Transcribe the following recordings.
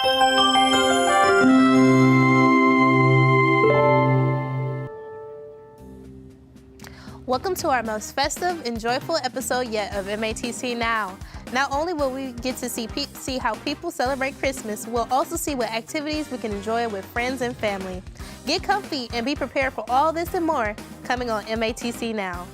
Welcome to our most festive and joyful episode yet of MATC Now. Not only will we get to see how people celebrate Christmas, we'll also see what activities we can enjoy with friends and family. Get comfy and be prepared for all this and more coming on MATC Now.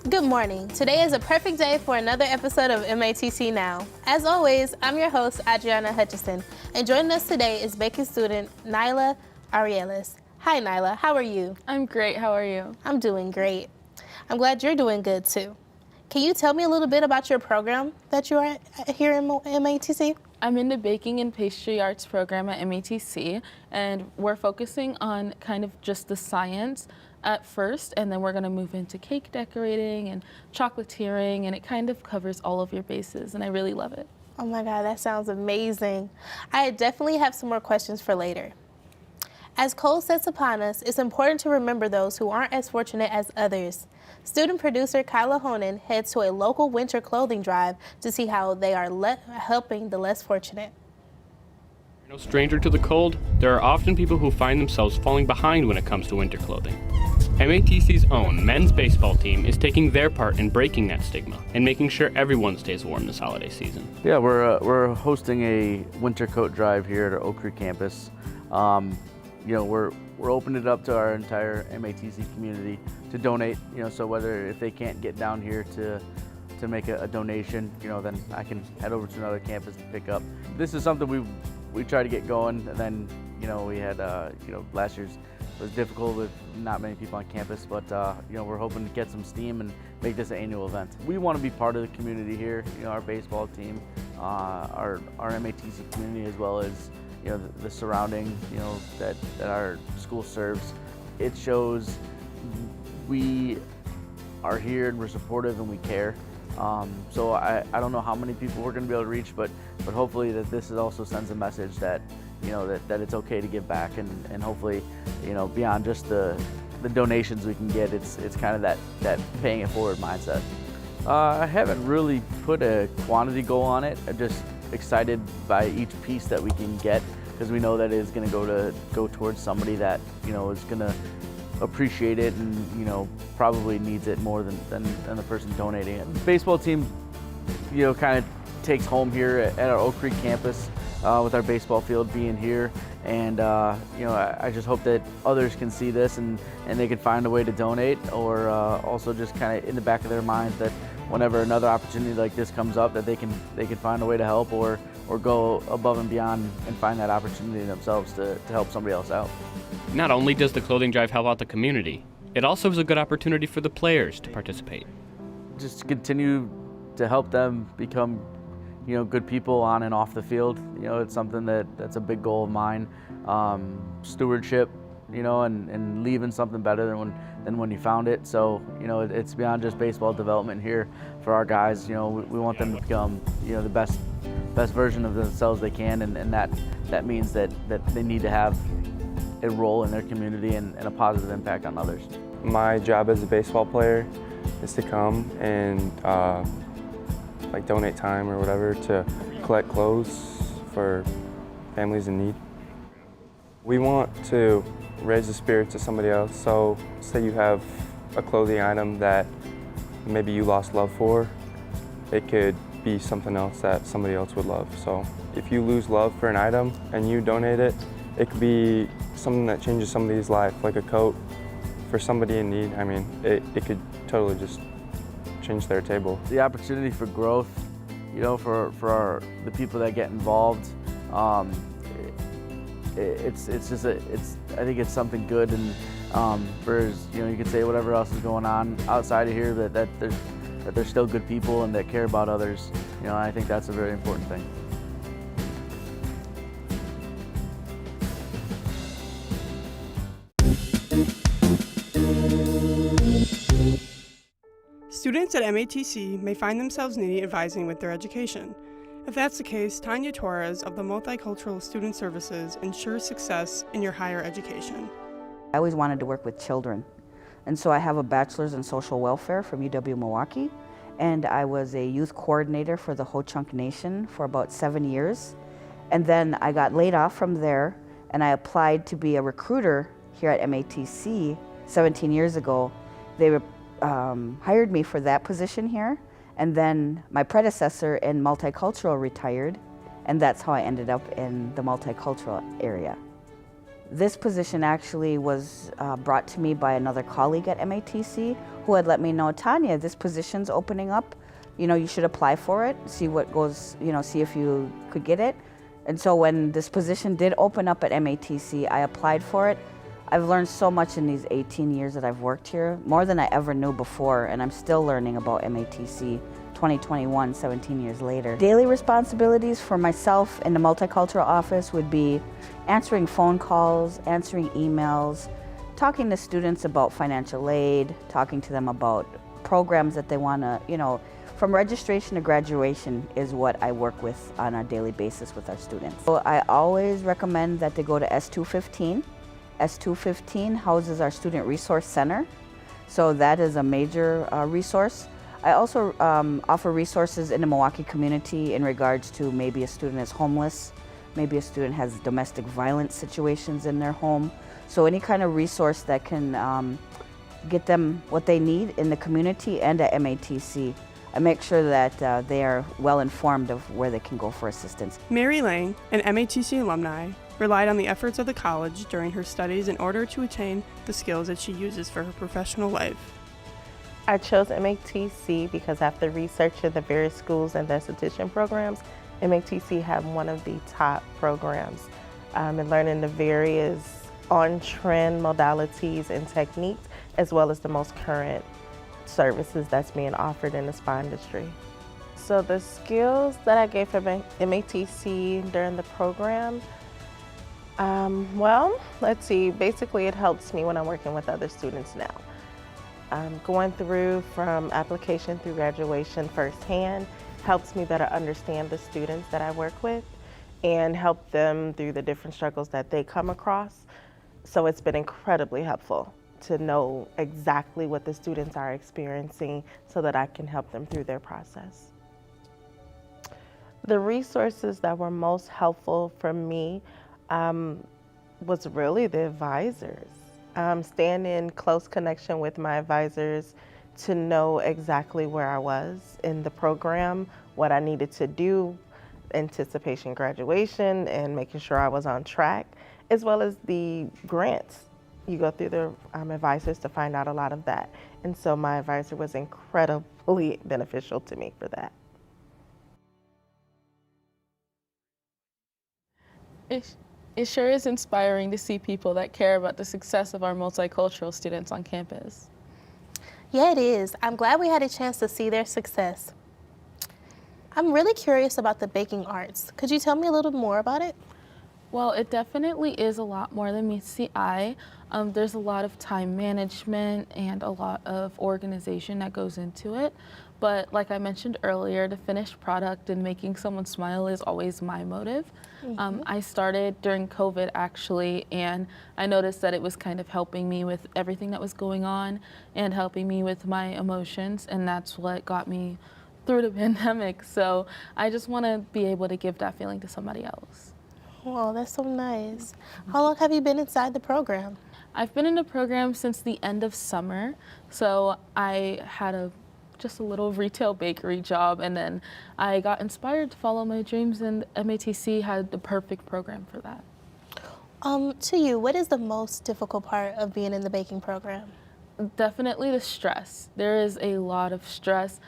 Good morning. Today is a perfect day for another episode of MATC Now. As always, I'm your host, Audrianna Hutchinson, and joining us today is Baking Student Nailah Aurelus. Hi, Nailah. How are you? I'm great. How are you? I'm doing great. I'm glad you're doing good, too. Can you tell me a little bit about your program that you are here in MATC? I'm in the Baking and Pastry Arts program at MATC, and we're focusing on kind of just the science at first, and then we're going to move into cake decorating and chocolatiering, and it kind of covers all of your bases, and I really love it. Oh my God, that sounds amazing. I definitely have some more questions for later. As cold sets upon us, it's important to remember those who aren't as fortunate as others. Student producer Kyla Honan heads to a local winter clothing drive to see how they are helping the less fortunate. No stranger to the cold, there are often people who find themselves falling behind when it comes to winter clothing. MATC's own men's baseball team is taking their part in breaking that stigma and making sure everyone stays warm this holiday season. Yeah, we're hosting a winter coat drive here at our Oak Creek campus. We're opening it up to our entire MATC community to donate. So whether if they can't get down here to make a donation, then I can head over to another campus to pick up. This is something we try to get going, and then we had last year's was difficult with not many people on campus, but we're hoping to get some steam and make this an annual event. We want to be part of the community here, our baseball team, our MATC community, as well as the surrounding that our school serves. It shows we are here and we're supportive and we care. So I don't know how many people we're going to be able to reach, but hopefully that this also sends a message that that it's okay to give back, and hopefully beyond just the donations we can get, it's kind of that paying it forward mindset. I haven't really put a quantity goal on it. I'm just excited by each piece that we can get, because we know that it's going to go towards somebody that is going to appreciate it and probably needs it more than the person donating it. The baseball team kind of takes home here at our Oak Creek campus with our baseball field being here, and I just hope that others can see this and they can find a way to donate, or also just kind of in the back of their minds that whenever another opportunity like this comes up, that they can find a way to help or go above and beyond and find that opportunity themselves to help somebody else out. Not only does the clothing drive help out the community, it also is a good opportunity for the players to participate. Just to continue to help them become good people on and off the field. It's something that's a big goal of mine. Stewardship, and leaving something better than when you found it. So, it's beyond just baseball development here for our guys. We want them to become, the best version of themselves they can, and that means that they need to have a role in their community and a positive impact on others. My job as a baseball player is to come and donate time or whatever to collect clothes for families in need. We want to raise the spirits of somebody else. So say you have a clothing item that maybe you lost love for, it could be something else that somebody else would love. So if you lose love for an item and you donate it, it could be something that changes somebody's life, like a coat for somebody in need. I mean, it could totally just change their table. The opportunity for growth, for the people that get involved, I think it's something good, and you could say whatever else is going on outside of here, that that they're still good people and that care about others. You know, I think that's a very important thing. Students at MATC may find themselves needing advising with their education. If that's the case, Tanya Torres of the Multicultural Student Services ensures success in your higher education. I always wanted to work with children, and so I have a bachelor's in social welfare from UWM Milwaukee, and I was a youth coordinator for the Ho-Chunk Nation for about 7 years. And then I got laid off from there, and I applied to be a recruiter here at MATC 17 years ago. They hired me for that position here, and then my predecessor in Multicultural retired, and that's how I ended up in the Multicultural area. This position actually was brought to me by another colleague at MATC who had let me know, Tanya, this position's opening up. You know, you should apply for it, see what goes, you know, see if you could get it. And so when this position did open up at MATC, I applied for it. I've learned so much in these 18 years that I've worked here, more than I ever knew before, and I'm still learning about MATC 2021, 17 years later. Daily responsibilities for myself in the Multicultural office would be answering phone calls, answering emails, talking to students about financial aid, talking to them about programs that they want to, you know, from registration to graduation is what I work with on a daily basis with our students. So I always recommend that they go to S215. S215 houses our Student Resource Center, so that is a major resource. I also offer resources in the Milwaukee community in regards to maybe a student is homeless, maybe a student has domestic violence situations in their home. So any kind of resource that can get them what they need in the community and at MATC. I make sure that they are well informed of where they can go for assistance. Mary Lang, an MATC alumni, relied on the efforts of the college during her studies in order to attain the skills that she uses for her professional life. I chose MATC because after researching the various schools and esthetician programs, MATC had one of the top programs in learning the various on-trend modalities and techniques, as well as the most current services that's being offered in the spa industry. So the skills that I gave for MATC during the program, well, let's see, basically it helps me when I'm working with other students now. Going through from application through graduation firsthand helps me better understand the students that I work with and help them through the different struggles that they come across. So it's been incredibly helpful to know exactly what the students are experiencing so that I can help them through their process. The resources that were most helpful for me was really the advisors. Staying in close connection with my advisors to know exactly where I was in the program, what I needed to do, anticipation graduation, and making sure I was on track, as well as the grants. You go through the advisors to find out a lot of that. And so my advisor was incredibly beneficial to me for that. It sure is inspiring to see people that care about the success of our multicultural students on campus. Yeah, it is. I'm glad we had a chance to see their success. I'm really curious about the baking arts. Could you tell me a little more about it? Well, it definitely is a lot more than meets the eye. There's a lot of time management and a lot of organization that goes into it. But like I mentioned earlier, the finished product and making someone smile is always my motive. I started during COVID actually, and I noticed that it was kind of helping me with everything that was going on and helping me with my emotions, and that's what got me through the pandemic. So I just want to be able to give that feeling to somebody else. Oh, that's so nice. How long have you been inside the program? I've been in the program since the end of summer. So I had just a little retail bakery job, and then I got inspired to follow my dreams, and MATC had the perfect program for that. To you, what is the most difficult part of being in the baking program? Definitely the stress. There is a lot of stress,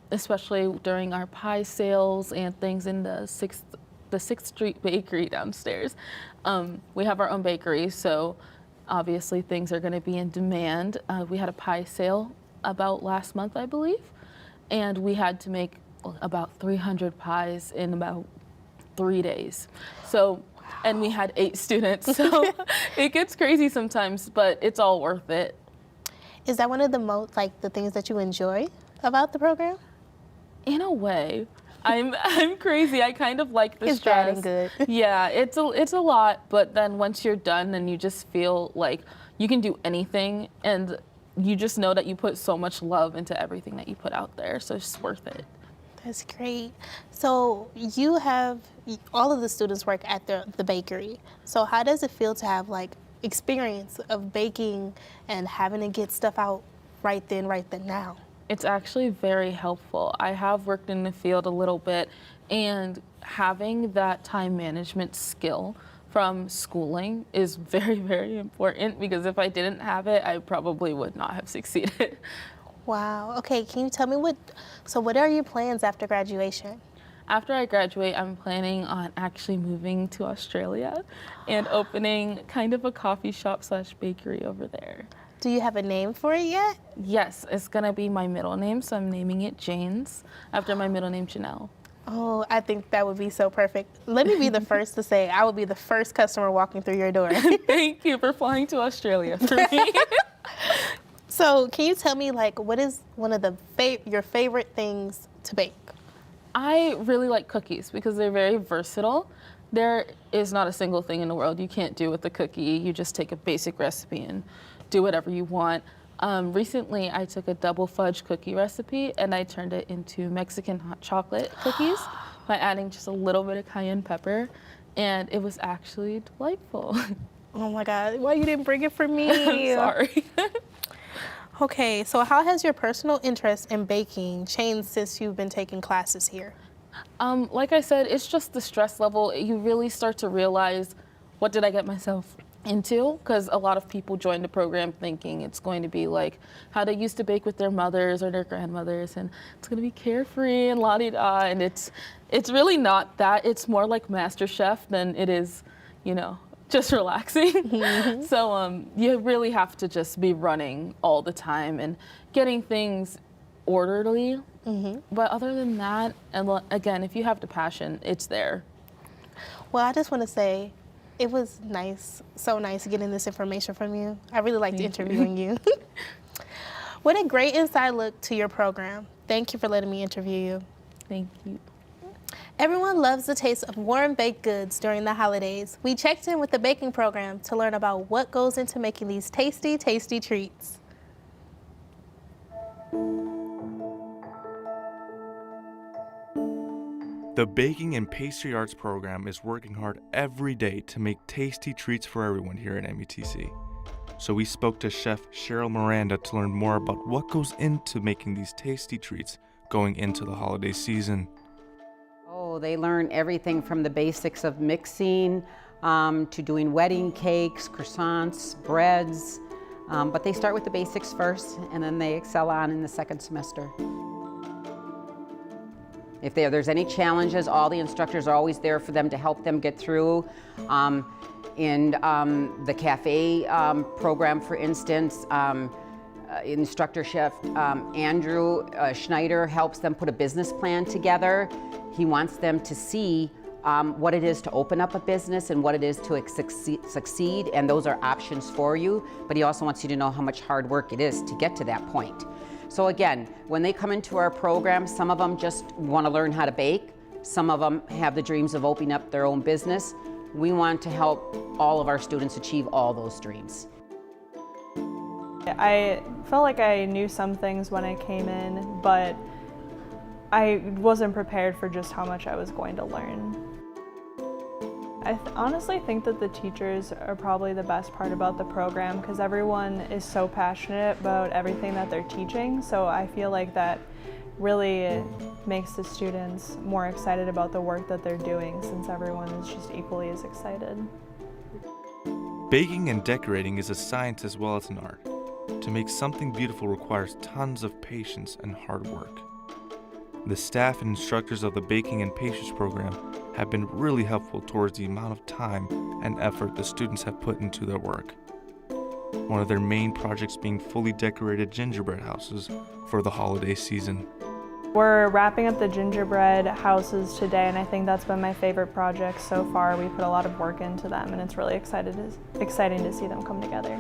especially during our pie sales and things in the 6th Street Bakery downstairs. We have our own bakery, so obviously things are going to be in demand. We had a pie sale about last month, I believe. and we had to make about 300 pies in about 3 days. So, and we had 8 students, so it gets crazy sometimes, but it's all worth it. Is that one of the most, like, the things that you enjoy about the program? In a way. I'm crazy. I kind of like the It's stress. bad and good. Yeah, it's a lot, but then once you're done, then you just feel like you can do anything, and you just know that you put so much love into everything that you put out there, so it's worth it. That's great. So you have, all of the students work at the bakery. So how does it feel to have like experience of baking and having to get stuff out right then now? It's actually very helpful. I have worked in the field a little bit, and having that time management skill from schooling is very, very important, because if I didn't have it, I probably would not have succeeded. Wow. Okay, can you tell me what are your plans after graduation? After I graduate, I'm planning on actually moving to Australia and opening kind of a coffee shop / bakery over there. Do you have a name for it yet? Yes, it's gonna be my middle name, so I'm naming it Janes after my middle name, Janelle. Oh, I think that would be so perfect. Let me be the first to say I will be the first customer walking through your door. Thank you for flying to Australia for me. So can you tell me, like, what is one of your favorite things to bake? I really like cookies because they're very versatile. There is not a single thing in the world you can't do with a cookie. You just take a basic recipe and do whatever you want. Recently, I took a double fudge cookie recipe and I turned it into Mexican hot chocolate cookies by adding just a little bit of cayenne pepper, and it was actually delightful. Oh my God, why you didn't bring it for me? I'm sorry. Okay, so how has your personal interest in baking changed since you've been taking classes here? Like I said, it's just the stress level. You really start to realize, what did I get myself into? Because a lot of people join the program thinking it's going to be like how they used to bake with their mothers or their grandmothers, and it's going to be carefree and la-di-da, and it's really not that. It's more like MasterChef than it is, just relaxing. So you really have to just be running all the time and getting things orderly. But other than that, and again, if you have the passion, it's there. Well, I just want to say it was nice, so nice getting this information from you. I really liked interviewing you. What a great inside look to your program. Thank you for letting me interview you. Thank you. Everyone loves the taste of warm baked goods during the holidays. We checked in with the baking program to learn about what goes into making these tasty, tasty treats. The Baking and Pastry Arts program is working hard every day to make tasty treats for everyone here at MATC. So we spoke to Chef Cheryl Miranda to learn more about what goes into making these tasty treats going into the holiday season. Oh, they learn everything from the basics of mixing to doing wedding cakes, croissants, breads, but they start with the basics first and then they excel on in the second semester. If there's any challenges, all the instructors are always there for them to help them get through. In the cafe program, for instance, instructor chef Andrew Schneider helps them put a business plan together. He wants them to see what it is to open up a business and what it is to succeed, and those are options for you, but he also wants you to know how much hard work it is to get to that point. So again, when they come into our program, some of them just want to learn how to bake. Some of them have the dreams of opening up their own business. We want to help all of our students achieve all those dreams. I felt like I knew some things when I came in, but I wasn't prepared for just how much I was going to learn. I honestly think that the teachers are probably the best part about the program because everyone is so passionate about everything that they're teaching, so I feel like that really makes the students more excited about the work that they're doing since everyone is just equally as excited. Baking and decorating is a science as well as an art. To make something beautiful requires tons of patience and hard work. The staff and instructors of the Baking and Pastries program have been really helpful towards the amount of time and effort the students have put into their work. One of their main projects being fully decorated gingerbread houses for the holiday season. We're wrapping up the gingerbread houses today, and I think that's been my favorite project so far. We put a lot of work into them, and it's really exciting to see them come together.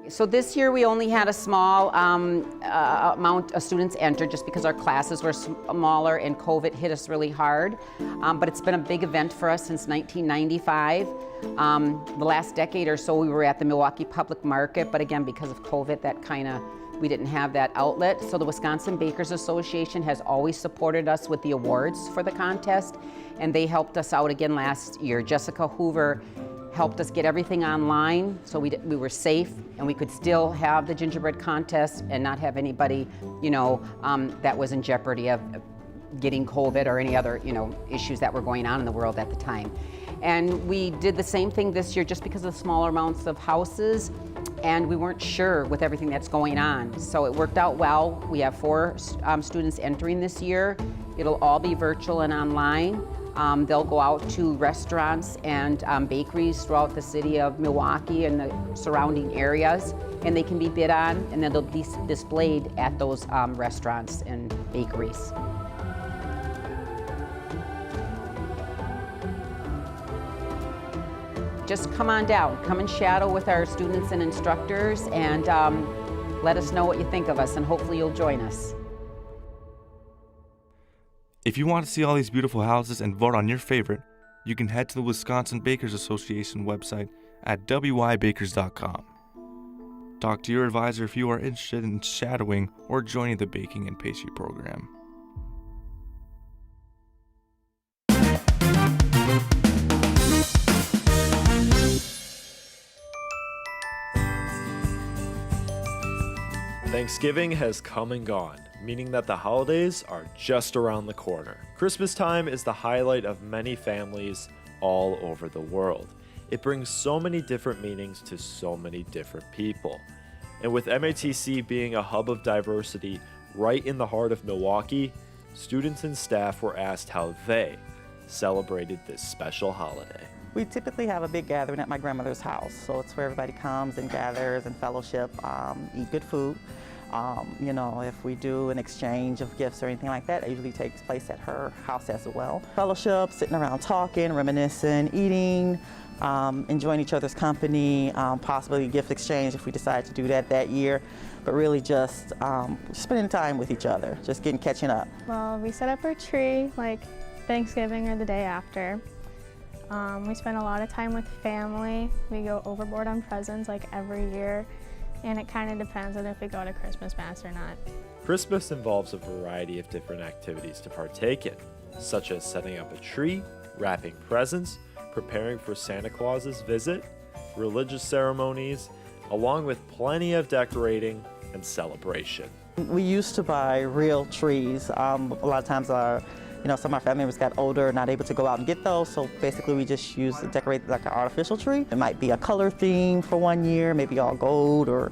So this year we only had a small amount of students enter just because our classes were smaller and COVID hit us really hard. But it's been a big event for us since 1995. The last decade or so we were at the Milwaukee Public Market, but again, because of COVID, we didn't have that outlet. So the Wisconsin Bakers Association has always supported us with the awards for the contest, and they helped us out again last year. Jessica Hoover helped us get everything online so we were safe and we could still have the gingerbread contest and not have anybody, that was in jeopardy of getting COVID or any other, issues that were going on in the world at the time. And we did the same thing this year just because of the smaller amounts of houses, and we weren't sure with everything that's going on. So it worked out well. We have 4 students entering this year. It'll all be virtual and online. They'll go out to restaurants and bakeries throughout the city of Milwaukee and the surrounding areas, and they can be bid on, and then they'll be displayed at those restaurants and bakeries. Just come on down, come and shadow with our students and instructors, and let us know what you think of us, and hopefully you'll join us. If you want to see all these beautiful houses and vote on your favorite, you can head to the Wisconsin Bakers Association website at wibakers.com. Talk to your advisor if you are interested in shadowing or joining the baking and pastry program. Thanksgiving has come and gone, meaning that the holidays are just around the corner. Christmas time is the highlight of many families all over the world. It brings so many different meanings to so many different people. And with MATC being a hub of diversity right in the heart of Milwaukee, students and staff were asked how they celebrated this special holiday. We typically have a big gathering at my grandmother's house, so it's where everybody comes and gathers and fellowship, eat good food. If we do an exchange of gifts or anything like that, it usually takes place at her house as well. Fellowship, sitting around talking, reminiscing, eating, enjoying each other's company, possibly gift exchange if we decide to do that year, but really just spending time with each other, just catching up. Well, we set up our tree like Thanksgiving or the day after. We spend a lot of time with family. We go overboard on presents like every year, and it kind of depends on if we go to Christmas Mass or not. Christmas involves a variety of different activities to partake in, such as setting up a tree, wrapping presents, preparing for Santa Claus's visit, religious ceremonies, along with plenty of decorating and celebration. We used to buy real trees. A lot of times some of our family members got older, not able to go out and get those, so basically we just decorate like an artificial tree. It might be a color theme for one year, maybe all gold or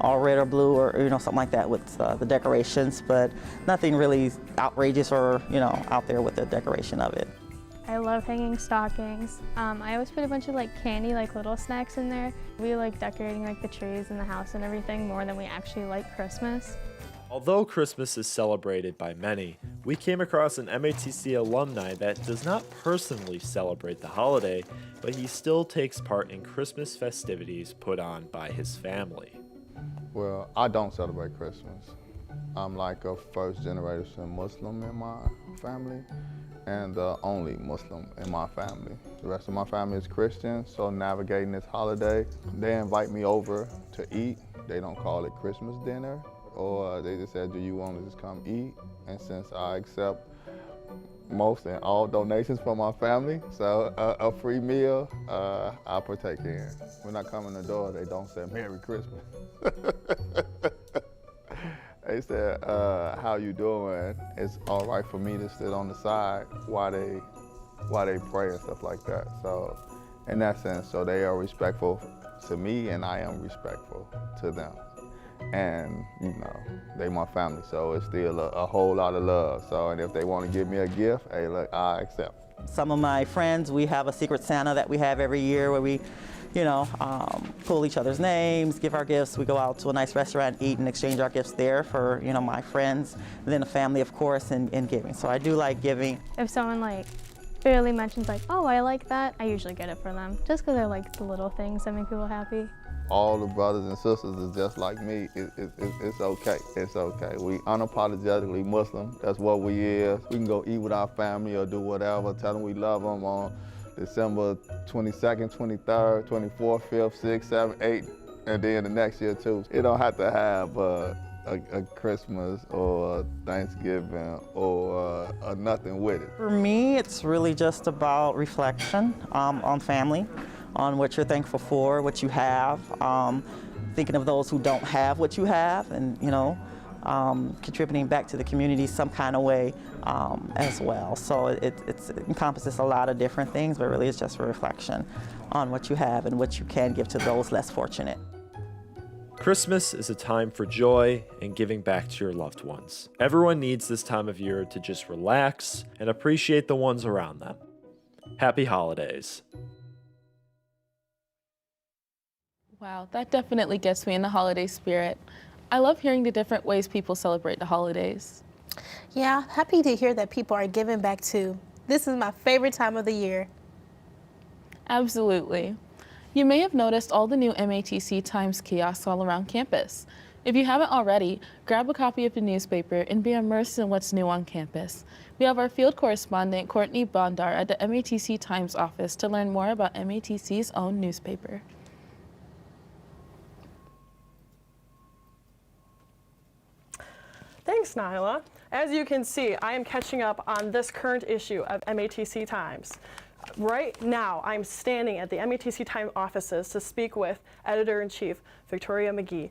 all red or blue or something like that with the decorations, but nothing really outrageous or out there with the decoration of it. I love hanging stockings. I always put a bunch of candy, little snacks in there. We like decorating the trees and the house and everything more than we actually like Christmas. Although Christmas is celebrated by many, we came across an MATC alumni that does not personally celebrate the holiday, but he still takes part in Christmas festivities put on by his family. Well, I don't celebrate Christmas. I'm like a first-generation Muslim in my family and the only Muslim in my family. The rest of my family is Christian, so navigating this holiday, they invite me over to eat. They don't call it Christmas dinner, or they just said, do you want to just come eat? And since I accept most and all donations from my family, so a free meal, I partake in. When I come in the door, they don't say Merry Christmas. They said, how you doing? It's all right for me to sit on the side while they pray and stuff like that. So in that sense, so they are respectful to me and I am respectful to them. And they my family, so it's still a whole lot of love. So, and if they want to give me a gift, hey, look, I accept. Some of my friends, we have a Secret Santa that we have every year where we pull each other's names, give our gifts. We go out to a nice restaurant, eat, and exchange our gifts there for, my friends, and then the family, of course, and giving. So I do like giving. If someone barely mentions oh, I like that, I usually get it for them, just because I like the little things that make people happy. All the brothers and sisters is just like me. It's okay. It's okay. We unapologetically Muslim. That's what we is. We can go eat with our family or do whatever. Tell them we love them on December 22nd, 23rd, 24th, 5th, 6th, 7th, 8th, and then the next year too. It don't have to have a Christmas or Thanksgiving or nothing with it. For me, it's really just about reflection on family, on what you're thankful for, what you have, thinking of those who don't have what you have, and contributing back to the community some kind of way as well. So it encompasses a lot of different things, but really it's just a reflection on what you have and what you can give to those less fortunate. Christmas is a time for joy and giving back to your loved ones. Everyone needs this time of year to just relax and appreciate the ones around them. Happy holidays. Wow, that definitely gets me in the holiday spirit. I love hearing the different ways people celebrate the holidays. Yeah, happy to hear that people are giving back too. This is my favorite time of the year. Absolutely. You may have noticed all the new MATC Times kiosks all around campus. If you haven't already, grab a copy of the newspaper and be immersed in what's new on campus. We have our field correspondent, Courtney Bondar, at the MATC Times office to learn more about MATC's own newspaper. Thanks, Nailah. As you can see, I am catching up on this current issue of MATC Times. Right now, I'm standing at the MATC Times offices to speak with Editor-in-Chief Victoria McGee.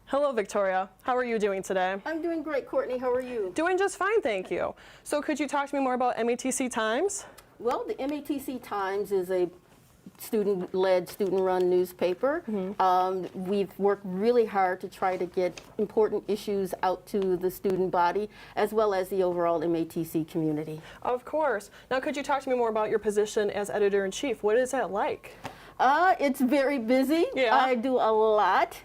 Hello, Victoria. How are you doing today? I'm doing great, Courtney. How are you? Doing just fine, thank you. So could you talk to me more about MATC Times? Well, the MATC Times is a student-led, student-run newspaper. We've worked really hard to try to get important issues out to the student body, as well as the overall MATC community. Of course. Now, could you talk to me more about your position as Editor-in-Chief? What is that like? It's very busy. Yeah. I do a lot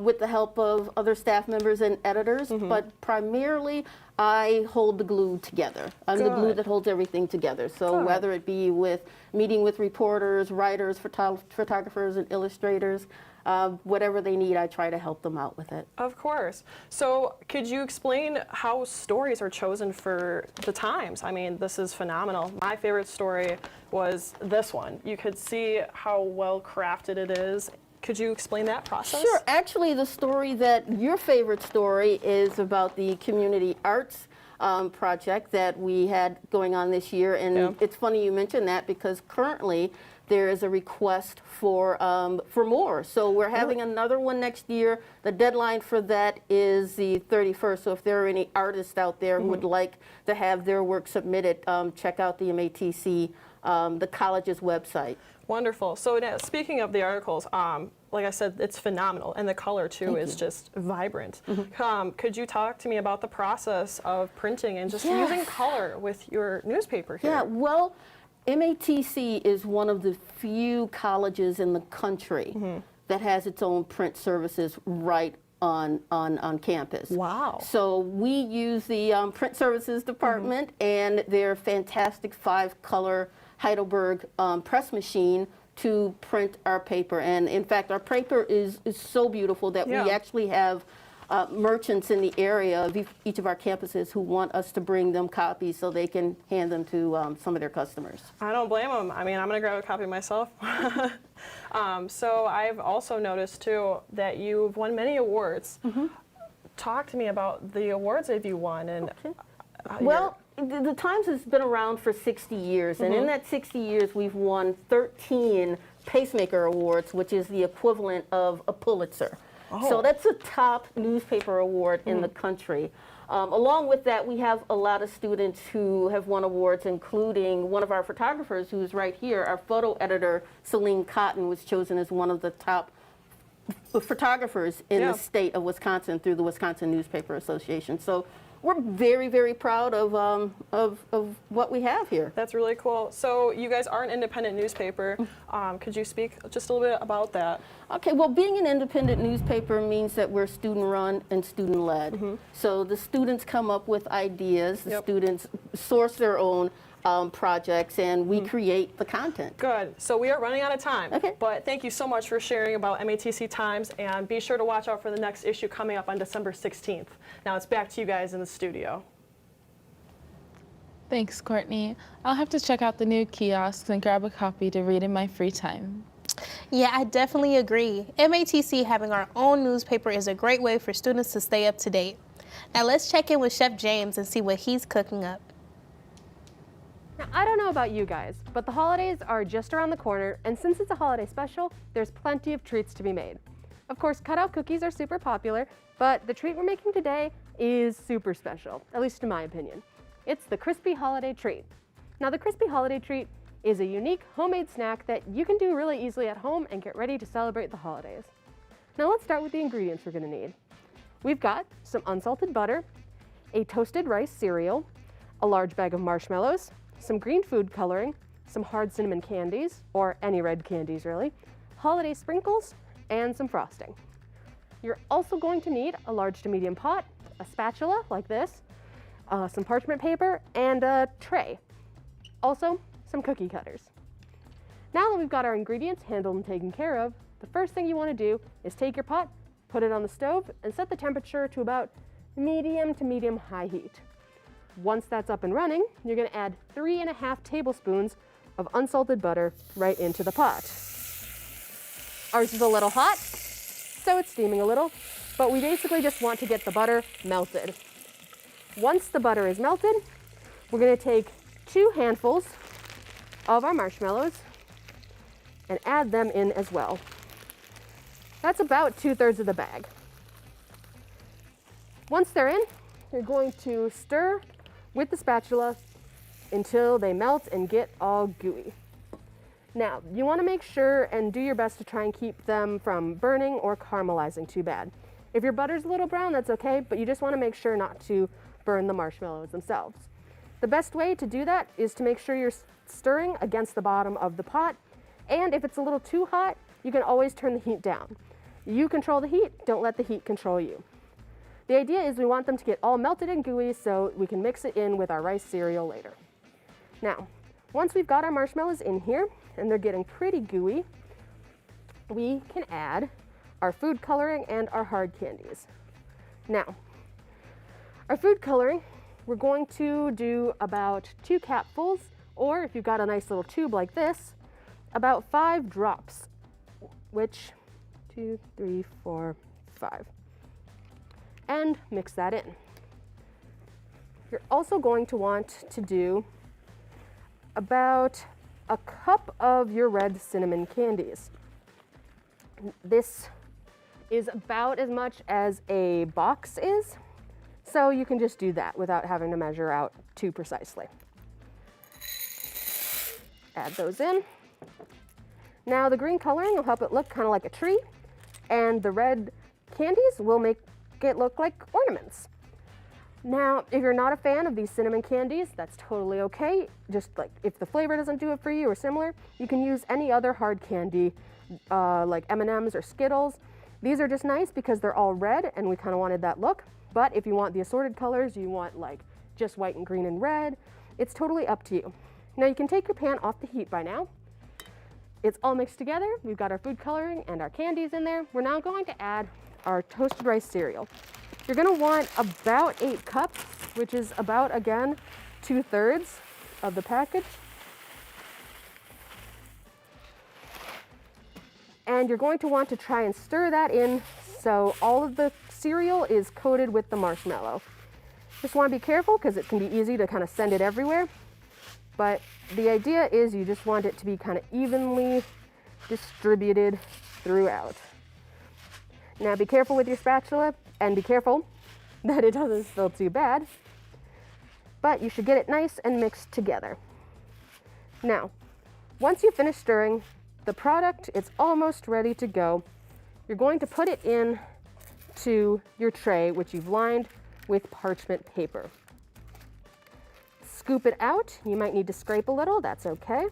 with the help of other staff members and editors, but primarily I hold the glue together. I'm the glue that holds everything together. So whether it be with meeting with reporters, writers, photographers, and illustrators, whatever they need, I try to help them out with it. Of course. So could you explain how stories are chosen for the Times? I mean, this is phenomenal. My favorite story was this one. You could see how well crafted it is. Could you explain that process? Sure. Actually, the story your favorite story is about the community arts project that we had going on this year. And it's funny you mentioned that because currently there is a request for more. So we're having another one next year. The deadline for that is the 31st. So if there are any artists out there who would like to have their work submitted, check out the MATC, the college's website. Wonderful. So now, speaking of the articles, like I said, it's phenomenal, and the color too is just vibrant. Could you talk to me about the process of printing and just using color with your newspaper here? Yeah, well, MATC is one of the few colleges in the country that has its own print services right on campus. Wow. So we use the print services department and their fantastic 5-color Heidelberg press machine to print our paper. And in fact, our paper is so beautiful that we actually have merchants in the area of each of our campuses who want us to bring them copies so they can hand them to some of their customers. I don't blame them. I mean, I'm going to grab a copy myself. So I've also noticed too that you've won many awards. Talk to me about the awards that you won. And well, the Times has been around for 60 years, and in that 60 years, we've won 13 Pacemaker Awards, which is the equivalent of a Pulitzer. So that's a top newspaper award in the country. Along with that, we have a lot of students who have won awards, including one of our photographers who's right here. Our photo editor, Celine Cotton, was chosen as one of the top photographers in the state of Wisconsin through the Wisconsin Newspaper Association. So we're very, very proud of what we have here. That's really cool. So you guys are an independent newspaper. Could you speak just a little bit about that? Okay, well, being an independent newspaper means that we're student-run and student-led. So the students come up with ideas, the students source their own projects, and we create the content. Good. So we are running out of time. Okay. But thank you so much for sharing about MATC Times, and be sure to watch out for the next issue coming up on December 16th. Now it's back to you guys in the studio. Thanks, Courtney. I'll have to check out the new kiosks and grab a copy to read in my free time. Yeah, I definitely agree. MATC having our own newspaper is a great way for students to stay up to date. Now let's check in with Chef James and see what he's cooking up. Now, I don't know about you guys, but the holidays are just around the corner, and since it's a holiday special, there's plenty of treats to be made. Of course, cutout cookies are super popular, but the treat we're making today is super special, at least in my opinion. It's the Crispy Holiday Treat. Now, the Crispy Holiday Treat is a unique homemade snack that you can do really easily at home and get ready to celebrate the holidays. Now, let's start with the ingredients we're going to need. We've got some unsalted butter, a toasted rice cereal, a large bag of marshmallows, some green food coloring, some hard cinnamon candies, or any red candies really, holiday sprinkles, and some frosting. You're also going to need a large to medium pot, a spatula like this, some parchment paper, and a tray. Also, some cookie cutters. Now that we've got our ingredients handled and taken care of, the first thing you want to do is take your pot, put it on the stove, and set the temperature to about medium to medium high heat. Once that's up and running, you're going to add 3.5 tablespoons of unsalted butter right into the pot. Ours is a little hot, so it's steaming a little, but we basically just want to get the butter melted. Once the butter is melted, we're going to take 2 handfuls of our marshmallows and add them in as well. That's about 2/3 of the bag. Once they're in, you're going to stir with the spatula until they melt and get all gooey. Now, you want to make sure and do your best to try and keep them from burning or caramelizing too bad. If your butter's a little brown, that's okay, but you just want to make sure not to burn the marshmallows themselves. The best way to do that is to make sure you're stirring against the bottom of the pot, and if it's a little too hot, you can always turn the heat down. You control the heat, don't let the heat control you. The idea is we want them to get all melted and gooey so we can mix it in with our rice cereal later. Now, once we've got our marshmallows in here and they're getting pretty gooey, we can add our food coloring and our hard candies. Now, our food coloring, we're going to do about 2 capfuls, or if you've got a nice little tube like this, about 5 drops, which 2, 3, 4, 5. And mix that in. You're also going to want to do about a cup of your red cinnamon candies. This is about as much as a box is, so you can just do that without having to measure out too precisely. Add those in. Now the green coloring will help it look kind of like a tree, and the red candies will make it look like ornaments. Now, if you're not a fan of these cinnamon candies, that's totally okay. Just like if the flavor doesn't do it for you or similar, you can use any other hard candy like M&Ms or Skittles. These are just nice because they're all red and we kind of wanted that look. But if you want the assorted colors, you want like just white and green and red, it's totally up to you. Now you can take your pan off the heat by now. It's all mixed together. We've got our food coloring and our candies in there. We're now going to add our toasted rice cereal. You're gonna want about 8 cups, which is about, again, 2/3 of the package. And you're going to want to try and stir that in so all of the cereal is coated with the marshmallow. Just wanna be careful because it can be easy to kind of send it everywhere. But the idea is you just want it to be kind of evenly distributed throughout. Now be careful with your spatula and be careful that it doesn't spill too bad, but you should get it nice and mixed together. Now, once you finish stirring the product, it's almost ready to go. You're going to put it in to your tray, which you've lined with parchment paper. Scoop it out. You might need to scrape a little, that's okay.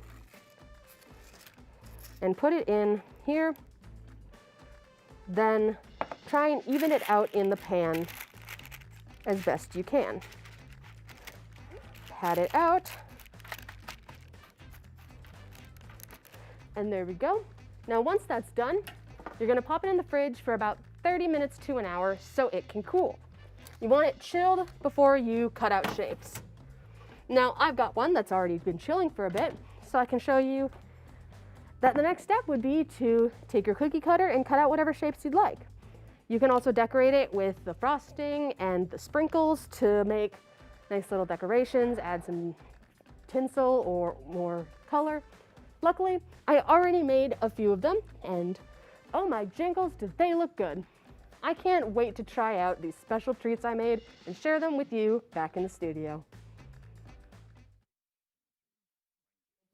And put it in here. Then try and even it out in the pan as best you can. Pat it out. And there we go. Now once that's done, you're gonna pop it in the fridge for about 30 minutes to an hour so it can cool. You want it chilled before you cut out shapes. Now I've got one that's already been chilling for a bit, so I can show you that the next step would be to take your cookie cutter and cut out whatever shapes you'd like. You can also decorate it with the frosting and the sprinkles to make nice little decorations, add some tinsel or more color. Luckily, I already made a few of them, and oh my jingles, do they look good. I can't wait to try out these special treats I made and share them with you back in the studio.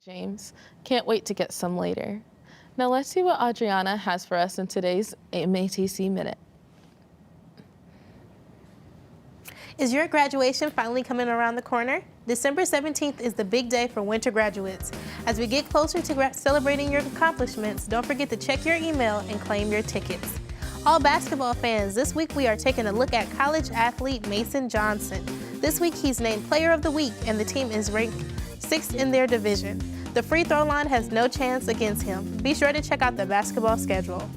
James, can't wait to get some later. Now let's see what Audrianna has for us in today's MATC Minute. Is your graduation finally coming around the corner? December 17th is the big day for winter graduates. As we get closer to celebrating your accomplishments, don't forget to check your email and claim your tickets. All basketball fans, this week we are taking a look at college athlete Mason Johnson. This week he's named Player of the Week and the team is ranked 6th in their division. The free throw line has no chance against him. Be sure to check out the basketball schedule.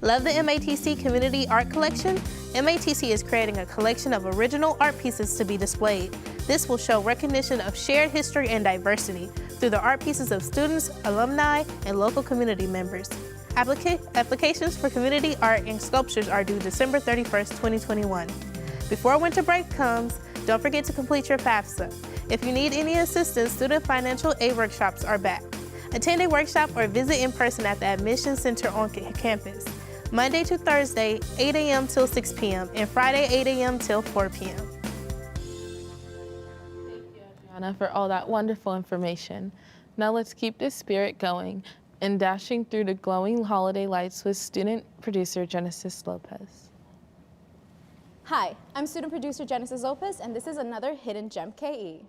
Love the MATC Community Art Collection? MATC is creating a collection of original art pieces to be displayed. This will show recognition of shared history and diversity through the art pieces of students, alumni, and local community members. Applications for community art and sculptures are due December 31st, 2021. Before winter break comes, don't forget to complete your FAFSA. If you need any assistance, student financial aid workshops are back. Attend a workshop or visit in person at the Admission Center on campus. Monday to Thursday, 8 a.m. till 6 p.m. and Friday, 8 a.m. till 4 p.m. Thank you, Adriana, for all that wonderful information. Now let's keep this spirit going and dashing through the glowing holiday lights with student producer Genesis Lopez. Hi, I'm student producer Genesis Lopez, and this is another Hidden geMKE.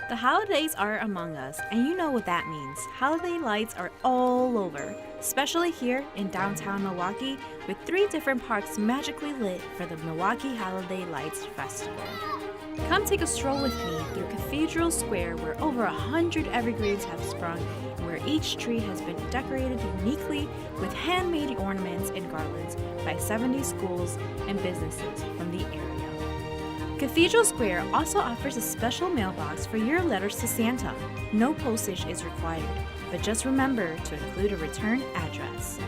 The holidays are among us, and you know what that means. Holiday lights are all over, especially here in downtown Milwaukee, with 3 different parks magically lit for the Milwaukee Holiday Lights Festival. Come take a stroll with me through Cathedral Square, where over 100 evergreens have sprung, and where each tree has been decorated uniquely with handmade ornaments and garlands by 70 schools and businesses from the area. Cathedral Square also offers a special mailbox for your letters to Santa. No postage is required, but just remember to include a return address.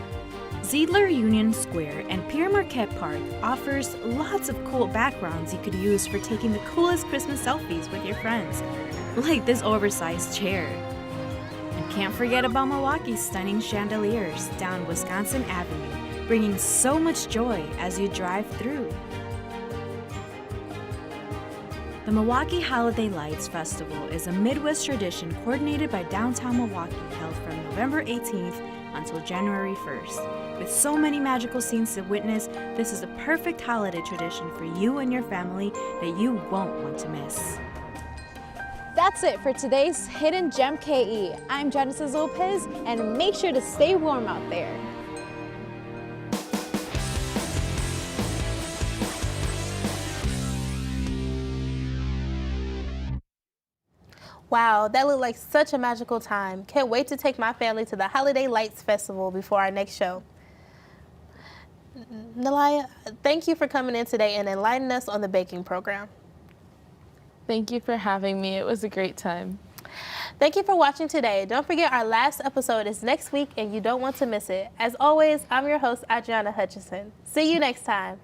Zeidler Union Square and Pierre Marquette Park offers lots of cool backgrounds you could use for taking the coolest Christmas selfies with your friends, like this oversized chair. And can't forget about Milwaukee's stunning chandeliers down Wisconsin Avenue, bringing so much joy as you drive through. The Milwaukee Holiday Lights Festival is a Midwest tradition coordinated by Downtown Milwaukee, held from November 18th until January 1st. With so many magical scenes to witness, this is a perfect holiday tradition for you and your family that you won't want to miss. That's it for today's Hidden geMKE. I'm Genesis Lopez, and make sure to stay warm out there. Wow, that looked like such a magical time. Can't wait to take my family to the Holiday Lights Festival before our next show. Nailah, thank you for coming in today and enlightening us on the baking program. Thank you for having me. It was a great time. Thank you for watching today. Don't forget our last episode is next week and you don't want to miss it. As always, I'm your host, Audrianna Hutchinson. See you next time.